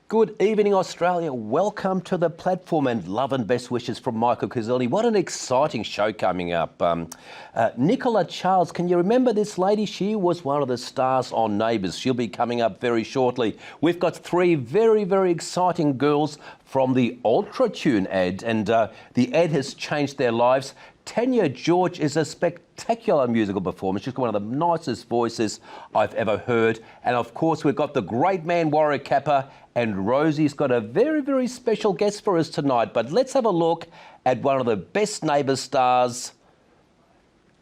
Good evening, Australia. Welcome to the platform and love and best wishes from Michael Kazilli. What an exciting show coming up. Nicola Charles, can you remember this lady? She was one of the stars on Neighbours. She'll be coming up very shortly. We've got three very, very exciting girls from the Ultratune ad, and the ad has changed their lives. Tanya George is a spectacular musical performer. She's got one of the nicest voices I've ever heard. And of course, we've got the great man, Warwick Capper, and Rosie's got a very, very special guest for us tonight. But let's have a look at one of the best Neighbours stars,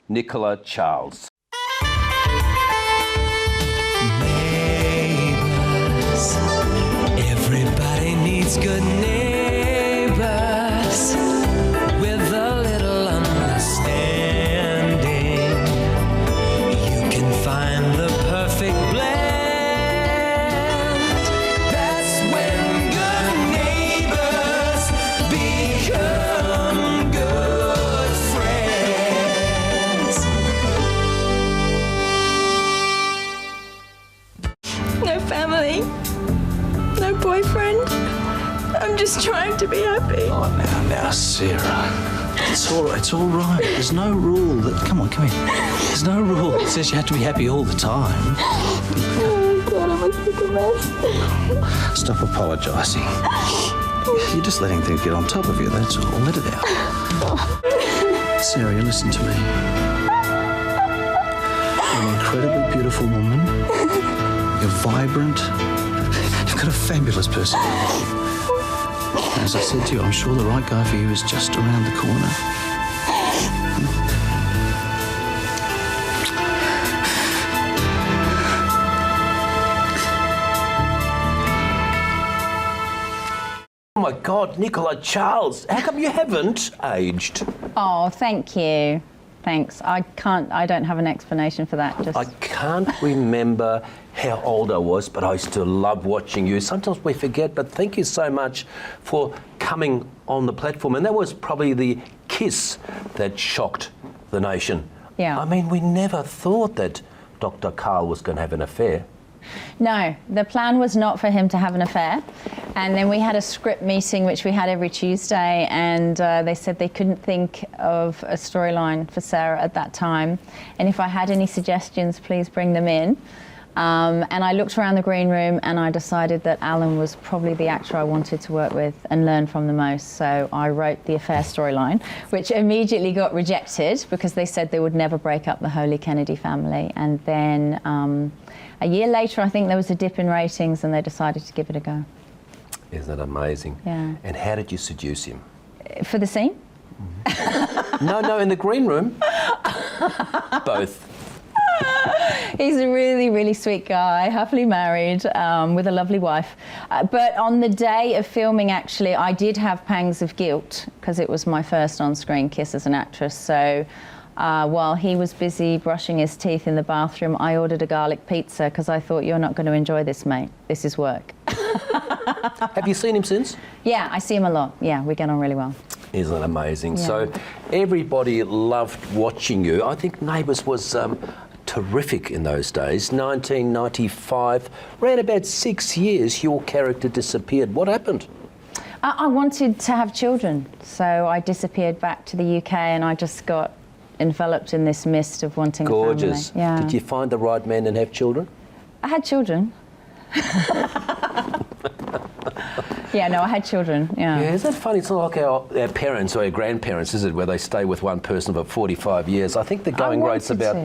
Nicola Charles. Neighbours, everybody needs good neighbours with a little understanding. You can find the perfect blend. That's when good neighbours become good friends. No family, no boyfriend. I'm just trying to be happy. Oh, now, Sarah. It's all right. There's no rule that... Come on, come here. There's no rule that says you have to be happy all the time. Oh, God, I must look a mess. Stop apologising. You're just letting things get on top of you, that's all. Let it out. Sarah, you listen to me. You're an incredibly beautiful woman. You're vibrant. You've got a fabulous personality. As I said to you, I'm sure the right guy for you is just around the corner. Oh my God, Nicola Charles, how come you haven't aged? Oh, thank you. Thanks. I don't have an explanation for that. I can't remember how old I was, but I used to love watching you. Sometimes we forget, but thank you so much for coming on the platform. And that was probably the kiss that shocked the nation. Yeah. I mean, we never thought that Dr. Karl was going to have an affair. No, the plan was not for him to have an affair. And then we had a script meeting, which we had every Tuesday, and they said they couldn't think of a storyline for Sarah at that time. And if I had any suggestions, please bring them in. And I looked around the green room and I decided that Alan was probably the actor I wanted to work with and learn from the most. So I wrote the affair storyline, which immediately got rejected because they said they would never break up the Holy Kennedy family. And then a year later, I think there was a dip in ratings and they decided to give it a go. Isn't that amazing? Yeah. And how did you seduce him? For the scene? No, in the green room. Both. He's a really, really sweet guy, happily married, with a lovely wife. But on the day of filming, actually, I did have pangs of guilt because it was my first on-screen kiss as an actress. So while he was busy brushing his teeth in the bathroom, I ordered a garlic pizza because I thought, you're not going to enjoy this, mate. This is work. Have you seen him since? Yeah, I see him a lot. Yeah, we get on really well. Isn't that amazing? Yeah. So everybody loved watching you. I think Neighbours was terrific in those days. 1995, around about 6 years, your character disappeared. What happened? I wanted to have children, so I disappeared back to the UK and I just got enveloped in this mist of wanting a Gorgeous. family. Yeah. Did you find the right man and have children? I had children. Yeah, no, I had children, yeah. Yeah, isn't that funny? It's not like our parents or our grandparents, is it, where they stay with one person for 45 years? I think the going rate's about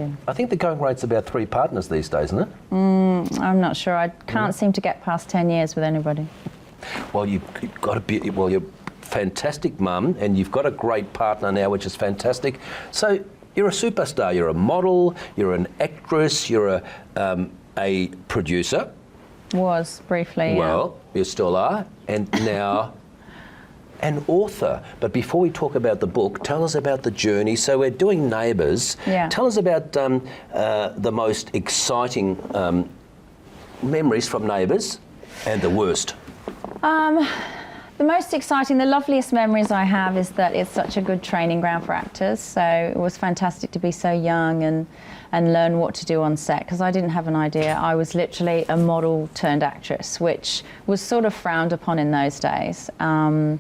3 partners these days, isn't it? I'm not sure. I can't seem to get past 10 years with anybody. Well, you're a fantastic mum and you've got a great partner now, which is fantastic. So you're a superstar. You're a model, you're an actress, you're a producer. Was, briefly, Well, you still are, and now an author. But before we talk about the book, tell us about the journey. So we're doing Neighbours. Yeah. Tell us about the most exciting memories from Neighbours and the worst. The The most exciting, the loveliest memories I have is that it's such a good training ground for actors. So it was fantastic to be so young and learn what to do on set, because I didn't have an idea. I was literally a model turned actress, which was sort of frowned upon in those days. When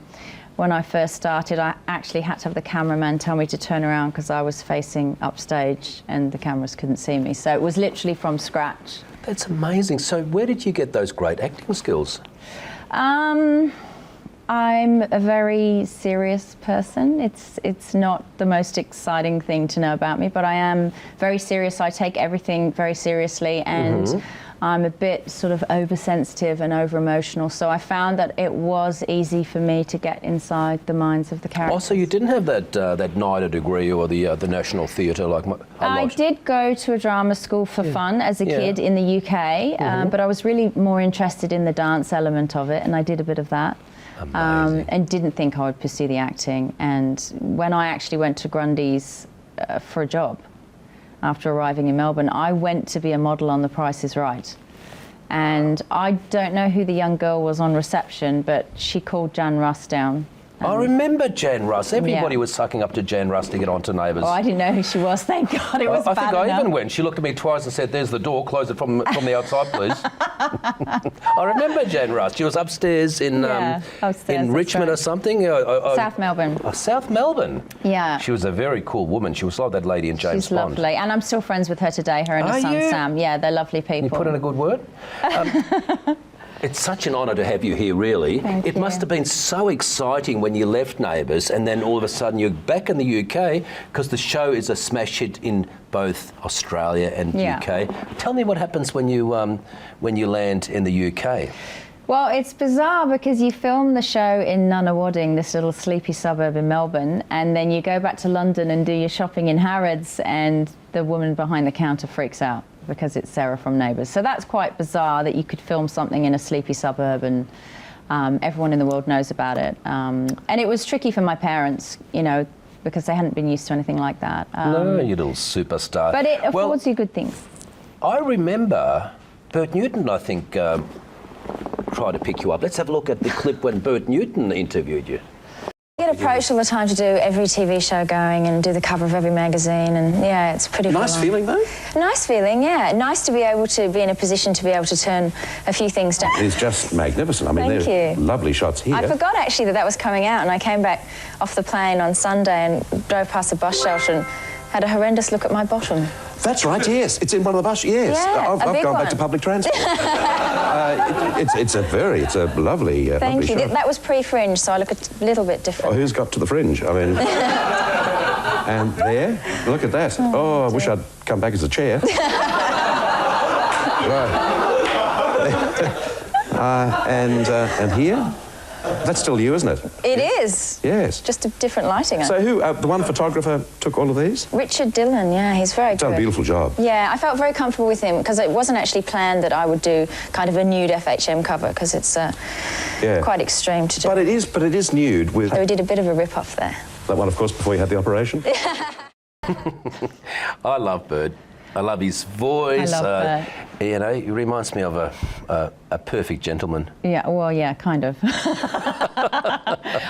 I first started, I actually had to have the cameraman tell me to turn around because I was facing upstage and the cameras couldn't see me. So it was literally from scratch. That's amazing. So where did you get those great acting skills? I'm a very serious person. It's not the most exciting thing to know about me, but I am very serious. I take everything very seriously, and I'm a bit sort of oversensitive and over-emotional. So I found that it was easy for me to get inside the minds of the characters. Also, you didn't have that NIDA degree or the National Theatre like I did go to a drama school for fun as a kid in the UK, but I was really more interested in the dance element of it, and I did a bit of that. And didn't think I would pursue the acting. And when I actually went to Grundy's for a job after arriving in Melbourne, I went to be a model on The Price is Right. And I don't know who the young girl was on reception, but she called Jan Russ down. I remember Jan Russ. Everybody was sucking up to Jan Russ to get onto Neighbours. Oh, I didn't know who she was, thank God. It was I bad think I enough. even went. She looked at me twice and said, "There's the door. Close it from the outside, please." I remember Jan Russ. She was upstairs in upstairs, in Richmond right. or something. South Melbourne. South Melbourne. Yeah. She was a very cool woman. She was like that lady in James She's Bond. lovely. And I'm still friends with her today, her and her Are son you? Sam. Yeah, they're lovely people. You put in a good word. It's such an honour to have you here, really. Thank It you. must have been so exciting when you left Neighbours and then all of a sudden you're back in the UK, because the show is a smash hit in both Australia and UK. Tell me what happens when you land in the UK. Well, it's bizarre because you film the show in Nunawading, this little sleepy suburb in Melbourne, and then you go back to London and do your shopping in Harrods, and the woman behind the counter freaks out because it's Sarah from Neighbours. So that's quite bizarre that you could film something in a sleepy suburb and everyone in the world knows about it. And it was tricky for my parents, you know, because they hadn't been used to anything like that. No, you little superstar. But it affords you good things. I remember Bert Newton, I think, tried to pick you up. Let's have a look at the clip when Bert Newton interviewed you. I get approached all the time to do every TV show going and do the cover of every magazine, and yeah, it's pretty Nice full on. feeling, though? Nice feeling, yeah. Nice to be able to be in a position to be able to turn a few things down. It's just magnificent. I mean, Thank they're you. lovely shots here. I forgot actually that was coming out, and I came back off the plane on Sunday and drove past a bus shelter and had a horrendous look at my bottom. That's right, yes. It's in one of the buses, yes. Yeah, I've a big gone back one. to public transport. It's a lovely Thank lovely you. shot. That was pre-fringe, so I look a little bit Oh, different. who's got to the fringe? I mean... And there, look at that. Oh, I wish I'd come back as a chair. Right. And here? That's still you, isn't it? It is. Yes. Just a different lighting. So who, the one photographer took all of these? Richard Dillon, yeah, he's very Done good. a beautiful job. Yeah, I felt very comfortable with him because it wasn't actually planned that I would do kind of a nude FHM cover because it's quite extreme to do. But it is nude with... So we did a bit of a rip-off there. That one, of course, before you had the operation. I love Bert. I love his voice. I love You know, he reminds me of a perfect gentleman. Yeah, well, yeah, kind of.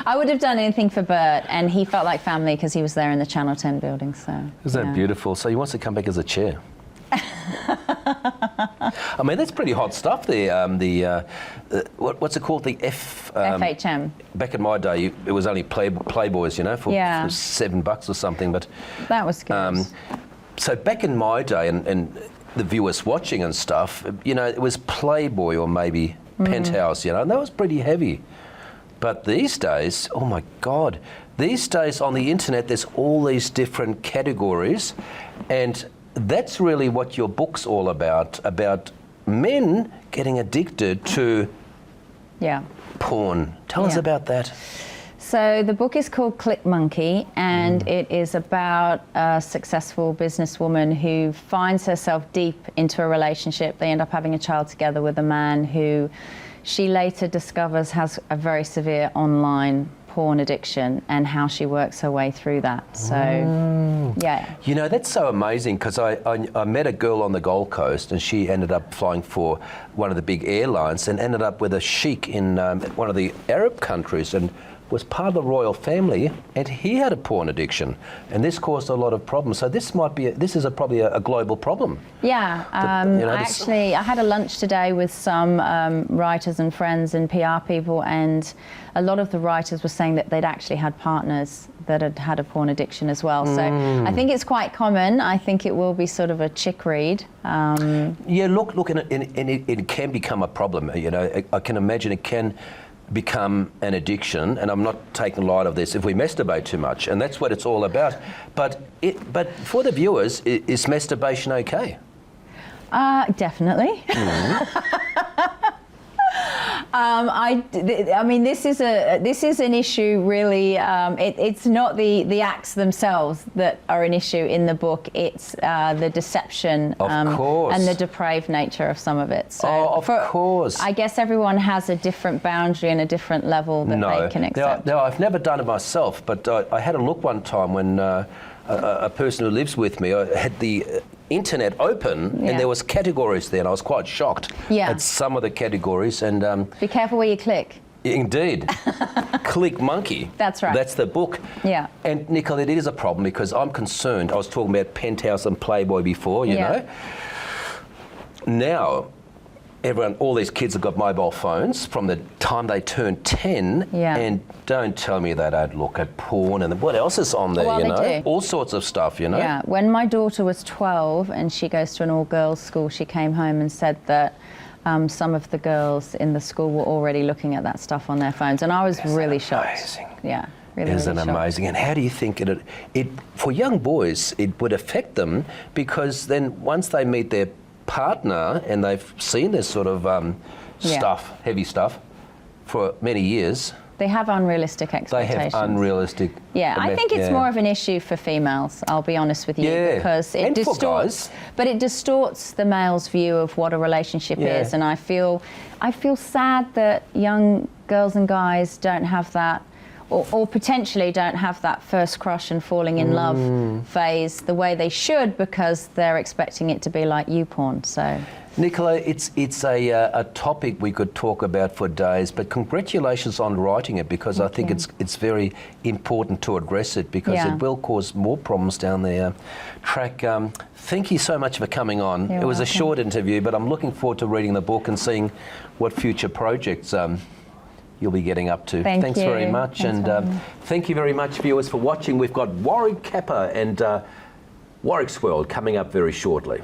I would have done anything for Bert, and he felt like family because he was there in the Channel 10 building, so... Isn't that beautiful? So he wants to come back as a chair. I mean, that's pretty hot stuff there. What's it called? The FHM. Back in my day, it was only Playboys, you know, for $7 or something. But that was good. so back in my day, and the viewers watching and stuff, you know, it was Playboy or maybe Penthouse, you know, and that was pretty heavy. But these days, oh my God, these days on the internet, there's all these different categories, and that's really what your book's all about men getting addicted to porn. Tell us about that. So the book is called Click Monkey, and it is about a successful businesswoman who finds herself deep into a relationship. They end up having a child together with a man who she later discovers has a very severe online porn addiction and how she works her way through that. So, yeah. You know, that's so amazing because I met a girl on the Gold Coast and she ended up flying for one of the big airlines and ended up with a sheikh in one of the Arab countries and was part of the royal family, and he had a porn addiction, and this caused a lot of problems. So this is probably a global problem. Yeah, I had a lunch today with some writers and friends and PR people, and a lot of the writers were saying that they'd actually had partners that had had a porn addiction as well. So I think it's quite common. I think it will be sort of a chick read. Yeah, look, and it can become a problem. You know, I can imagine it can become an addiction, and I'm not taking light of this if we masturbate too much, and that's what it's all about. But for the viewers, is masturbation okay? Definitely. I mean, this is an issue. Really, it's not the acts themselves that are an issue in the book. It's the deception of course. And the depraved nature of some of it. So of course. I guess everyone has a different boundary and a different level that they can accept. No, I've never done it myself, but I had a look one time when a person who lives with me had the internet open, and there was categories there, and I was quite shocked at some of the categories. And be careful where you click. Indeed. Click Monkey. That's right. That's the book. Yeah. And Nicole, it is a problem because I'm concerned. I was talking about Penthouse and Playboy before, you know. Now, all these kids have got mobile phones from the time they turn 10, and don't tell me they don't look at porn and what else is on there, well, you know? they do. All sorts of stuff, you know? Yeah, when my daughter was 12 and she goes to an all-girls school, she came home and said that some of the girls in the school were already looking at that stuff on their phones, and I was really shocked. Amazing. Yeah. Really, Isn't really amazing? And how do you think it for young boys, it would affect them, because then once they meet their partner and they've seen this sort of stuff, heavy stuff, for many years, they have unrealistic expectations. They have unrealistic. Yeah, I think it's more of an issue for females, I'll be honest with you, because it distorts. But it distorts the male's view of what a relationship is, and I feel sad that young girls and guys don't have that, or potentially don't have that first crush and falling in love phase the way they should, because they're expecting it to be like YouPorn. So, Nicola, it's a topic we could talk about for days, but congratulations on writing it, because I think it's very important to address it, because it will cause more problems down the track. Thank you so much for coming on. You're it was welcome. a short interview, but I'm looking forward to reading the book and seeing what future projects you'll be getting up to. Thanks very much. Thank you very much, viewers, for watching. We've got Warwick Capper and Warwick's World coming up very shortly.